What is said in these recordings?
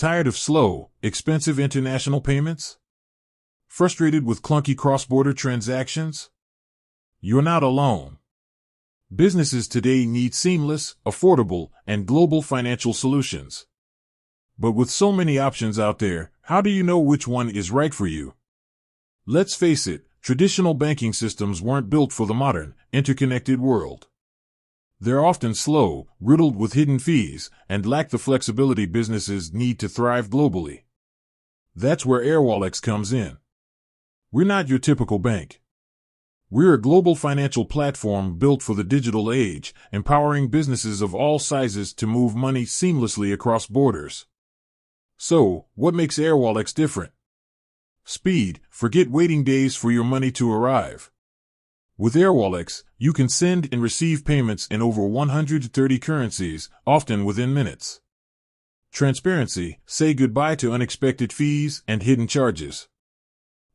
Tired of slow, expensive international payments? Frustrated with clunky cross-border transactions? You're not alone. Businesses today need seamless, affordable, and global financial solutions. But with so many options out there, how do you know which one is right for you? Let's face it, traditional banking systems weren't built for the modern, interconnected world. They're often slow, riddled with hidden fees, and lack the flexibility businesses need to thrive globally. That's where Airwallex comes in. We're not your typical bank. We're a global financial platform built for the digital age, empowering businesses of all sizes to move money seamlessly across borders. So, what makes Airwallex different? Speed. Forget waiting days for your money to arrive. With Airwallex, you can send and receive payments in over 130 currencies, often within minutes. Transparency. Say goodbye to unexpected fees and hidden charges.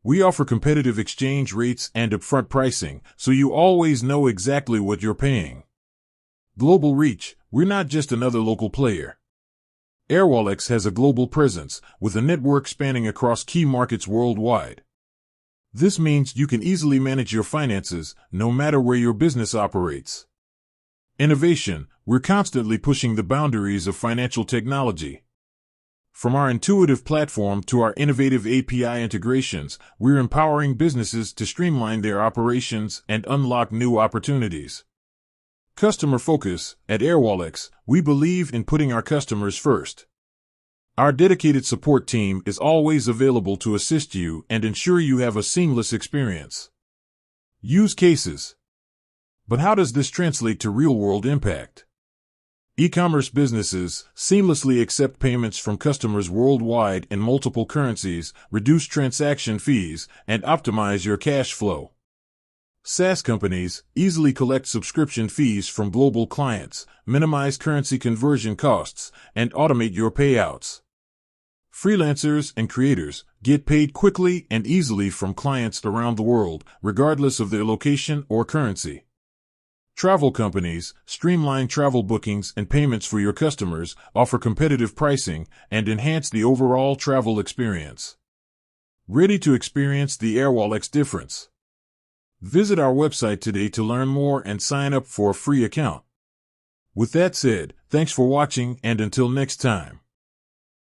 We offer competitive exchange rates and upfront pricing, so you always know exactly what you're paying. Global reach. We're not just another local player. Airwallex has a global presence, with a network spanning across key markets worldwide. This means you can easily manage your finances, no matter where your business operates. Innovation. We're constantly pushing the boundaries of financial technology. From our intuitive platform to our innovative API integrations, we're empowering businesses to streamline their operations and unlock new opportunities. Customer focus. At Airwallex, we believe in putting our customers first. Our dedicated support team is always available to assist you and ensure you have a seamless experience. Use cases. But how does this translate to real-world impact? E-commerce businesses seamlessly accept payments from customers worldwide in multiple currencies, reduce transaction fees, and optimize your cash flow. SaaS companies easily collect subscription fees from global clients, minimize currency conversion costs, and automate your payouts. Freelancers and creators get paid quickly and easily from clients around the world, regardless of their location or currency. Travel companies streamline travel bookings and payments for your customers, offer competitive pricing, and enhance the overall travel experience. Ready to experience the Airwallex difference? Visit our website today to learn more and sign up for a free account. With that said, thanks for watching, and until next time.